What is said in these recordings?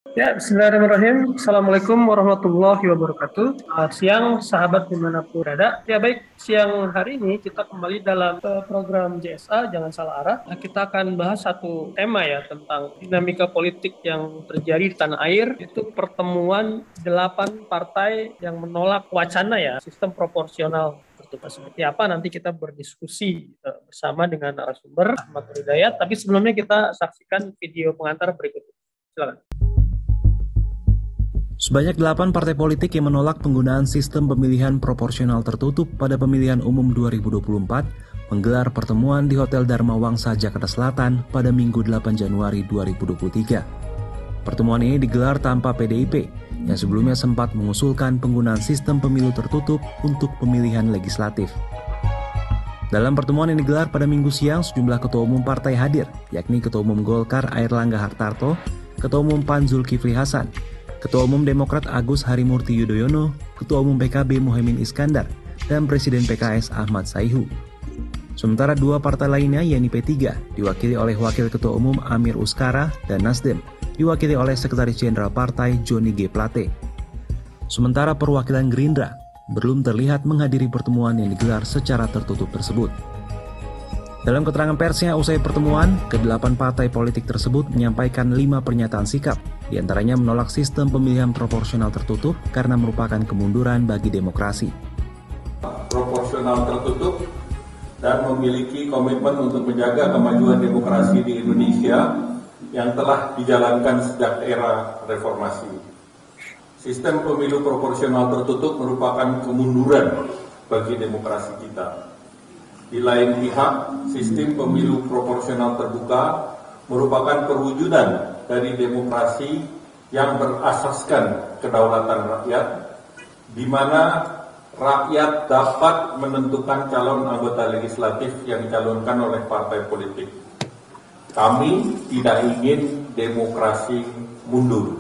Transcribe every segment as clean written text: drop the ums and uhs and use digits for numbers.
Ya, bismillahirrahmanirrahim. Assalamualaikum warahmatullahi wabarakatuh. Siang, sahabat dimanapun berada. Ya, baik. Siang hari ini kita kembali dalam program JSA, Jangan Salah Arah. Kita akan bahas satu tema ya tentang dinamika politik yang terjadi di tanah air. Itu pertemuan 8 partai yang menolak wacana ya, sistem proporsional tertutup. Seperti apa nanti kita berdiskusi bersama dengan narasumber Ahmad Hidayat. Tapi sebelumnya kita saksikan video pengantar berikut ini. Silakan. Sebanyak 8 partai politik yang menolak penggunaan sistem pemilihan proporsional tertutup pada pemilihan umum 2024 menggelar pertemuan di Hotel Dharma Wangsa, Jakarta Selatan pada Minggu 8 Januari 2023. Pertemuan ini digelar tanpa PDIP, yang sebelumnya sempat mengusulkan penggunaan sistem pemilu tertutup untuk pemilihan legislatif. Dalam pertemuan yang digelar pada Minggu siang, sejumlah ketua umum partai hadir, yakni Ketua Umum Golkar Airlangga Hartarto, Ketua Umum PAN Zulkifli Hasan, Ketua Umum Demokrat Agus Harimurti Yudhoyono, Ketua Umum PKB Muhaimin Iskandar, dan Presiden PKS Ahmad Saihu. Sementara dua partai lainnya, yakni P3, diwakili oleh Wakil Ketua Umum Amir Uskara, dan Nasdem, diwakili oleh Sekretaris Jenderal Partai Joni G. Plate. Sementara perwakilan Gerindra belum terlihat menghadiri pertemuan yang digelar secara tertutup tersebut. Dalam keterangan persnya usai pertemuan, ke-8 partai politik tersebut menyampaikan 5 pernyataan sikap, diantaranya menolak sistem pemilihan proporsional tertutup karena merupakan kemunduran bagi demokrasi. Proporsional tertutup dan memiliki komitmen untuk menjaga kemajuan demokrasi di Indonesia yang telah dijalankan sejak era reformasi. Sistem pemilu proporsional tertutup merupakan kemunduran bagi demokrasi kita. Di lain pihak, sistem pemilu proporsional terbuka merupakan perwujudan dari demokrasi yang berasaskan kedaulatan rakyat, di mana rakyat dapat menentukan calon anggota legislatif yang dicalonkan oleh partai politik. Kami tidak ingin demokrasi mundur.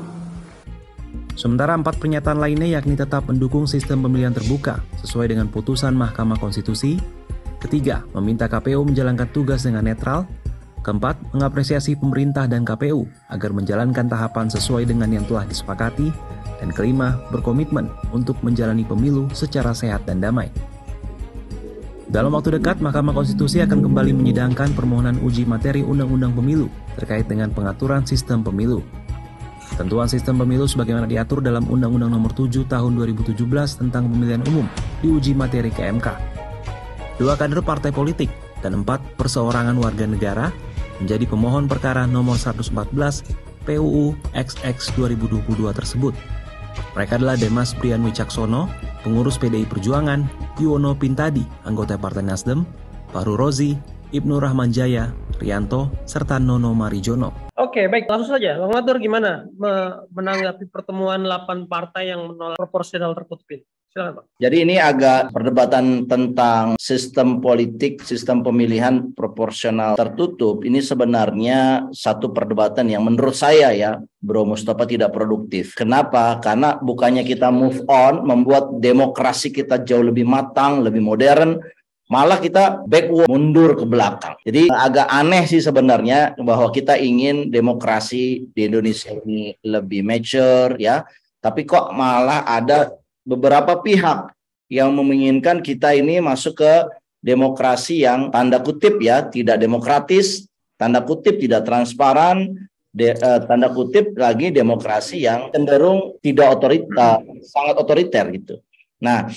Sementara 4 pernyataan lainnya yakni tetap mendukung sistem pemilihan terbuka sesuai dengan putusan Mahkamah Konstitusi. Ketiga, meminta KPU menjalankan tugas dengan netral. Keempat, mengapresiasi pemerintah dan KPU agar menjalankan tahapan sesuai dengan yang telah disepakati. Dan kelima, berkomitmen untuk menjalani pemilu secara sehat dan damai. Dalam waktu dekat, Mahkamah Konstitusi akan kembali menyidangkan permohonan uji materi Undang-Undang Pemilu terkait dengan pengaturan sistem pemilu. Ketentuan sistem pemilu sebagaimana diatur dalam Undang-Undang Nomor 7 Tahun 2017 tentang pemilihan umum diuji materi ke MK. 2 kader partai politik dan 4 perseorangan warga negara menjadi pemohon perkara nomor 114 PUU XX 2022 tersebut. Mereka adalah Demas Brian Wicaksono, pengurus PDI Perjuangan, Yuwono Pintadi, anggota Partai Nasdem, Fahru Rozi, Ibnu Rahman Jaya, Rianto, serta Nono Marijono. Oke, baik. Langsung saja. Bang Matur gimana menanggapi pertemuan 8 partai yang menolak proporsional tertutup ini? Silakan, Pak. Jadi ini agak perdebatan tentang sistem politik, sistem pemilihan proporsional tertutup. Ini sebenarnya satu perdebatan yang menurut saya ya, Bro Mustafa, tidak produktif. Kenapa? Karena bukannya kita move on, membuat demokrasi kita jauh lebih matang, lebih modern, malah kita backward, mundur ke belakang. Jadi agak aneh sih sebenarnya bahwa kita ingin demokrasi di Indonesia ini lebih mature ya, tapi kok malah ada beberapa pihak yang menginginkan kita ini masuk ke demokrasi yang tanda kutip ya tidak demokratis, tanda kutip tidak transparan, tanda kutip lagi demokrasi yang cenderung tidak otoriter, sangat otoriter gitu. Nah,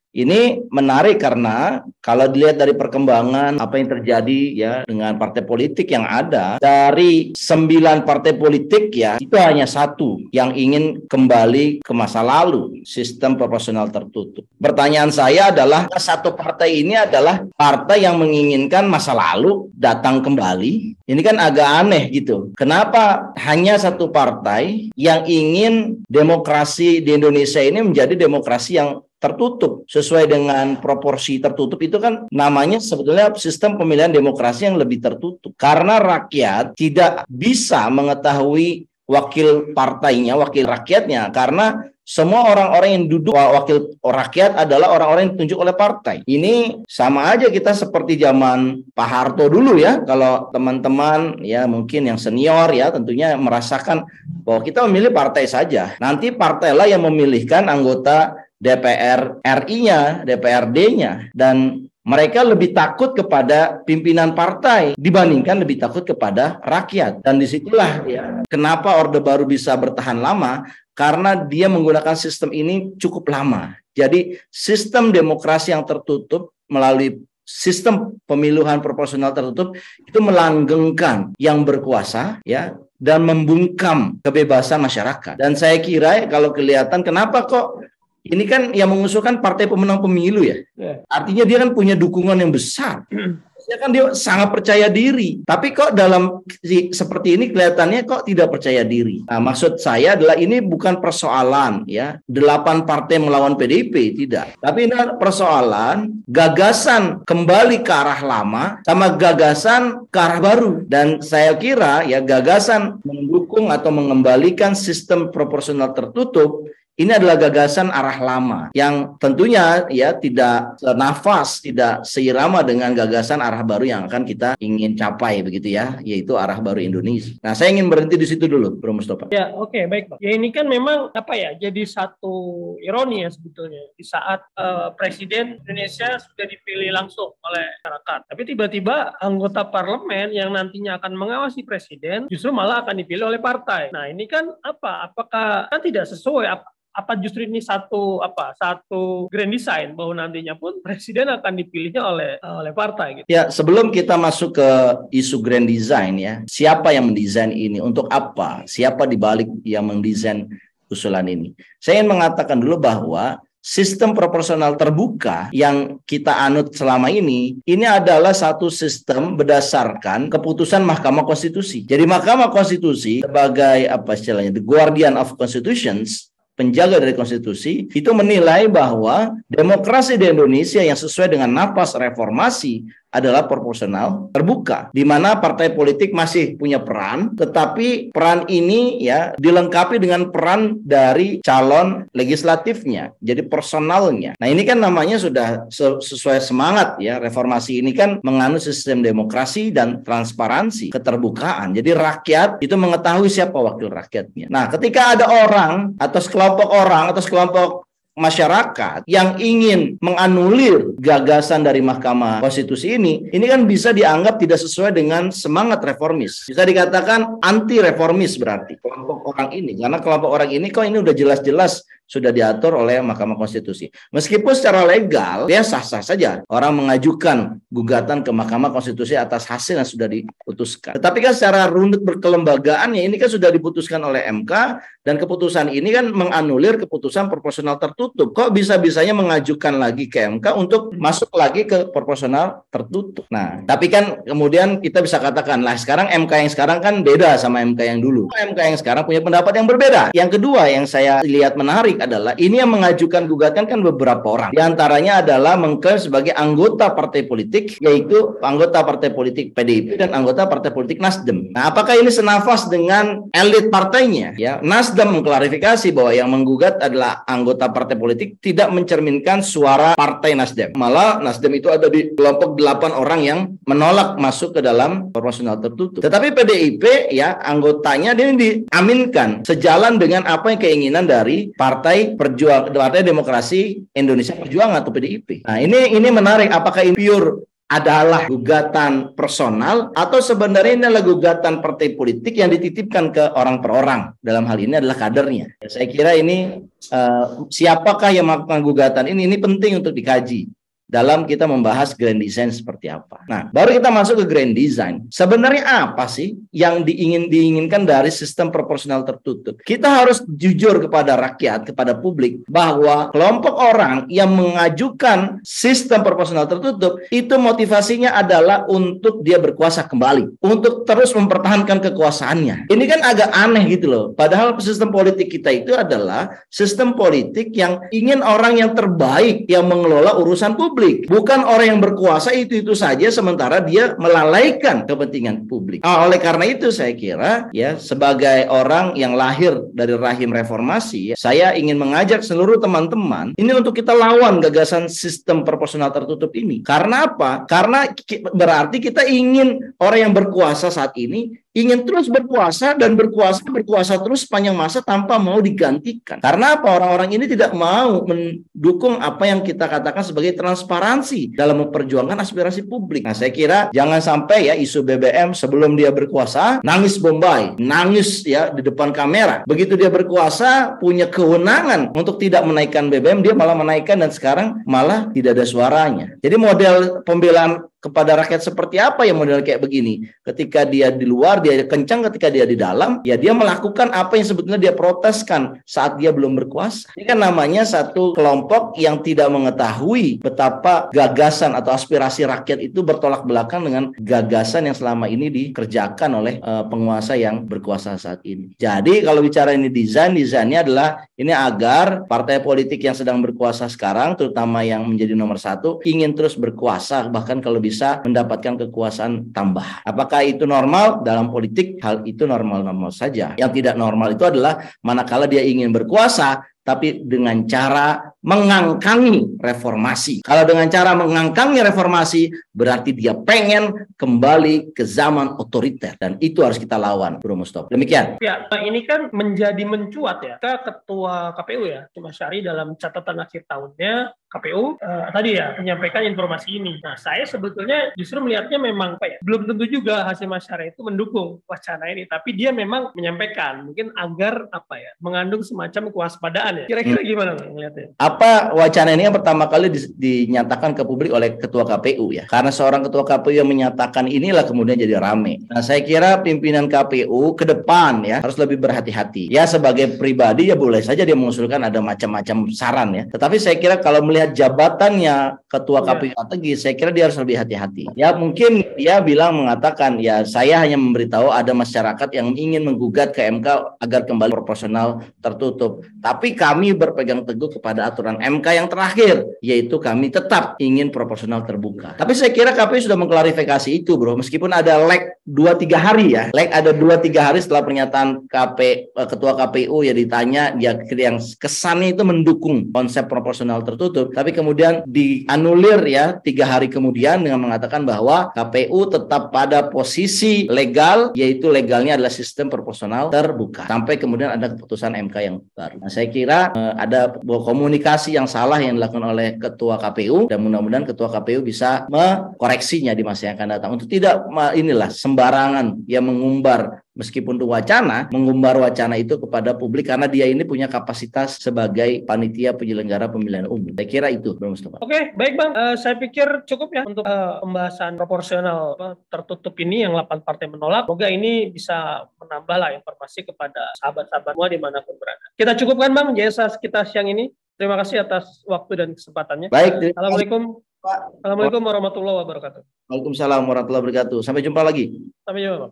ini menarik karena kalau dilihat dari perkembangan apa yang terjadi ya dengan partai politik yang ada, dari 9 partai politik ya itu hanya 1 yang ingin kembali ke masa lalu, sistem proporsional tertutup. Pertanyaan saya adalah, 1 partai ini adalah partai yang menginginkan masa lalu datang kembali. Ini kan agak aneh gitu. Kenapa hanya 1 partai yang ingin demokrasi di Indonesia ini menjadi demokrasi yang tertutup sesuai dengan proporsi tertutup? Itu kan namanya sebetulnya sistem pemilihan demokrasi yang lebih tertutup karena rakyat tidak bisa mengetahui wakil partainya, wakil rakyatnya, karena semua orang-orang yang duduk wakil rakyat adalah orang-orang yang ditunjuk oleh partai. Ini sama aja kita seperti zaman Pak Harto dulu ya. Kalau teman-teman ya mungkin yang senior ya tentunya merasakan bahwa kita memilih partai saja. Nanti partailah yang memilihkan anggota DPR RI-nya, DPRD-nya, dan mereka lebih takut kepada pimpinan partai dibandingkan lebih takut kepada rakyat. Dan disitulah ya kenapa Orde Baru bisa bertahan lama, karena dia menggunakan sistem ini cukup lama. Jadi sistem demokrasi yang tertutup melalui sistem pemilihan proporsional tertutup itu melanggengkan yang berkuasa ya dan membungkam kebebasan masyarakat. Dan saya kira kalau kelihatan kenapa kok ini kan yang mengusulkan partai pemenang pemilu ya. Artinya dia kan punya dukungan yang besar. Ya kan dia sangat percaya diri. Tapi kok dalam seperti ini kelihatannya kok tidak percaya diri. Nah, maksud saya adalah ini bukan persoalan ya 8 partai melawan PDIP, tidak. Tapi ini persoalan gagasan kembali ke arah lama sama gagasan ke arah baru. Dan saya kira ya gagasan mendukung atau mengembalikan sistem proporsional tertutup ini adalah gagasan arah lama yang tentunya ya tidak senafas, tidak seirama dengan gagasan arah baru yang akan kita ingin capai begitu ya, yaitu arah baru Indonesia. Nah, saya ingin berhenti di situ dulu, Bro Mustafa. Ya, oke, baik, Pak. Ya ini kan memang jadi satu ironi ya sebetulnya di saat Presiden Indonesia sudah dipilih langsung oleh masyarakat. Tapi tiba-tiba anggota parlemen yang nantinya akan mengawasi presiden justru malah akan dipilih oleh partai. Nah, ini kan apakah kan tidak sesuai apa justru ini satu grand design bahwa nantinya pun presiden akan dipilihnya oleh partai gitu. Ya, sebelum kita masuk ke isu grand design ya, siapa yang mendesain ini, untuk apa, siapa dibalik yang mendesain usulan ini. Saya ingin mengatakan dulu bahwa sistem proporsional terbuka yang kita anut selama ini adalah satu sistem berdasarkan keputusan Mahkamah Konstitusi. Jadi Mahkamah Konstitusi sebagai the guardian of constitutions, penjaga dari konstitusi, itu menilai bahwa demokrasi di Indonesia yang sesuai dengan napas reformasi adalah proporsional terbuka, di mana partai politik masih punya peran, tetapi peran ini ya dilengkapi dengan peran dari calon legislatifnya, jadi personalnya. Nah, ini kan namanya sudah sesuai semangat ya, reformasi ini kan menganut sistem demokrasi dan transparansi, keterbukaan. Jadi rakyat itu mengetahui siapa wakil rakyatnya. Nah, ketika ada orang atau sekelompok masyarakat yang ingin menganulir gagasan dari Mahkamah Konstitusi ini kan bisa dianggap tidak sesuai dengan semangat reformis. Bisa dikatakan anti reformis berarti kelompok orang ini, karena kelompok orang ini kok ini udah jelas-jelas sudah diatur oleh Mahkamah Konstitusi. Meskipun secara legal ya sah-sah saja orang mengajukan gugatan ke Mahkamah Konstitusi atas hasil yang sudah diputuskan. Tetapi kan secara runut berkelembagaannya ini kan sudah diputuskan oleh MK, dan keputusan ini kan menganulir keputusan proporsional tertutup. Kok bisa-bisanya mengajukan lagi ke MK untuk masuk lagi ke proporsional tertutup. Nah, tapi kan kemudian kita bisa katakan lah sekarang MK yang sekarang kan beda sama MK yang dulu. MK yang sekarang punya pendapat yang berbeda. Yang kedua yang saya lihat menarik adalah ini yang mengajukan gugatan kan beberapa orang. Di antaranya adalah mengklaim sebagai anggota partai politik, yaitu anggota partai politik PDIP dan anggota partai politik Nasdem. Nah, apakah ini senafas dengan elit partainya? Ya, Nasdem mengklarifikasi bahwa yang menggugat adalah anggota partai politik, tidak mencerminkan suara partai Nasdem. Malah Nasdem itu ada di kelompok 8 orang yang menolak masuk ke dalam proporsional tertutup. Tetapi PDIP ya anggotanya dia diaminkan sejalan dengan apa yang keinginan dari Partai Demokrasi Indonesia Perjuangan atau PDIP. Nah, ini menarik, apakah ini pure adalah gugatan personal atau sebenarnya ini adalah gugatan partai politik yang dititipkan ke orang per orang, dalam hal ini adalah kadernya. Saya kira ini siapakah yang melakukan gugatan ini penting untuk dikaji dalam kita membahas grand design seperti apa. Nah, baru kita masuk ke grand design. Sebenarnya apa sih yang diinginkan dari sistem proporsional tertutup? Kita harus jujur kepada rakyat, kepada publik, bahwa kelompok orang yang mengajukan sistem proporsional tertutup itu motivasinya adalah untuk dia berkuasa kembali, untuk terus mempertahankan kekuasaannya. Ini kan agak aneh gitu loh. Padahal sistem politik kita itu adalah sistem politik yang ingin orang yang terbaik yang mengelola urusan publik. publik, bukan orang yang berkuasa itu saja sementara dia melalaikan kepentingan publik. Oleh karena itu saya kira ya, sebagai orang yang lahir dari rahim reformasi, ya, saya ingin mengajak seluruh teman-teman ini untuk kita lawan gagasan sistem proporsional tertutup ini. Karena apa? Karena berarti kita ingin orang yang berkuasa saat ini ingin terus berkuasa dan berkuasa terus sepanjang masa tanpa mau digantikan. Karena apa? Orang-orang ini tidak mau mendukung apa yang kita katakan sebagai transparansi dalam memperjuangkan aspirasi publik. Nah, saya kira jangan sampai ya isu BBM sebelum dia berkuasa nangis Bombay, nangis ya di depan kamera. Begitu dia berkuasa punya kewenangan untuk tidak menaikkan BBM, dia malah menaikkan dan sekarang malah tidak ada suaranya. Jadi model pembelaan kepada rakyat seperti apa ya model kayak begini? Ketika dia di luar dia kencang, ketika dia di dalam ya dia melakukan apa yang sebetulnya dia proteskan saat dia belum berkuasa. Ini kan namanya satu kelompok yang tidak mengetahui betapa gagasan atau aspirasi rakyat itu bertolak belakang dengan gagasan yang selama ini dikerjakan oleh penguasa yang berkuasa saat ini. Jadi kalau bicara ini desainnya adalah ini agar partai politik yang sedang berkuasa sekarang, terutama yang menjadi nomor satu, ingin terus berkuasa, bahkan kalau bisa mendapatkan kekuasaan tambah. Apakah itu normal? Dalam politik hal itu normal-normal saja. Yang tidak normal itu adalah manakala dia ingin berkuasa tapi dengan cara mengangkangi reformasi. Kalau dengan cara mengangkangi reformasi, berarti dia pengen kembali ke zaman otoriter. Dan itu harus kita lawan, Bro Mustofa. Demikian. Ya, ini kan menjadi mencuat ya. Ketua KPU ya, Mas Syari dalam catatan akhir tahunnya, KPU tadi ya menyampaikan informasi ini. Nah, saya sebetulnya justru melihatnya memang belum tentu juga hasil Mas Syari itu mendukung wacana ini, tapi dia memang menyampaikan mungkin agar mengandung semacam kewaspadaan ya. Kira-kira gimana melihatnya? Apa wacana ini yang pertama kali dinyatakan ke publik oleh Ketua KPU ya. Karena seorang Ketua KPU yang menyatakan inilah kemudian jadi rame. Nah, saya kira pimpinan KPU ke depan ya harus lebih berhati-hati. Ya, sebagai pribadi ya boleh saja dia mengusulkan ada macam-macam saran ya. Tetapi saya kira kalau melihat jabatannya Ketua KPU strategis, saya kira dia harus lebih hati-hati. Ya, mungkin dia mengatakan ya saya hanya memberitahu ada masyarakat yang ingin menggugat ke MK agar kembali proporsional tertutup. Tapi kami berpegang teguh kepada aturan MK yang terakhir, yaitu kami tetap ingin proporsional terbuka. Tapi saya kira KPU sudah mengklarifikasi itu, Bro. Meskipun ada lag 2-3 hari ya. Lag ada 2-3 hari setelah pernyataan Ketua KPU ya ditanya, dia yang kesannya itu mendukung konsep proporsional tertutup, tapi kemudian dianulir ya 3 hari kemudian dengan mengatakan bahwa KPU tetap pada posisi legal, yaitu legalnya adalah sistem proporsional terbuka. Sampai kemudian ada keputusan MK yang baru. Nah, saya kira ada komunikasi yang salah yang dilakukan oleh Ketua KPU dan mudah-mudahan Ketua KPU bisa mengkoreksinya di masa yang akan datang untuk tidak sembarangan yang mengumbar meskipun itu mengumbar wacana itu kepada publik karena dia ini punya kapasitas sebagai panitia penyelenggara pemilihan umum. Saya kira itu, Bro Mustofa. Oke, baik Bang. Saya pikir cukup ya untuk pembahasan proporsional tertutup ini yang 8 partai menolak. Semoga ini bisa menambahlah informasi kepada sahabat-sahabat semua dimanapun berada. Kita cukupkan Bang jasa kita siang ini. Terima kasih atas waktu dan kesempatannya. Baik. Assalamualaikum. Assalamualaikum warahmatullahi wabarakatuh. Waalaikumsalam warahmatullahi wabarakatuh. Sampai jumpa lagi. Sampai jumpa Bang.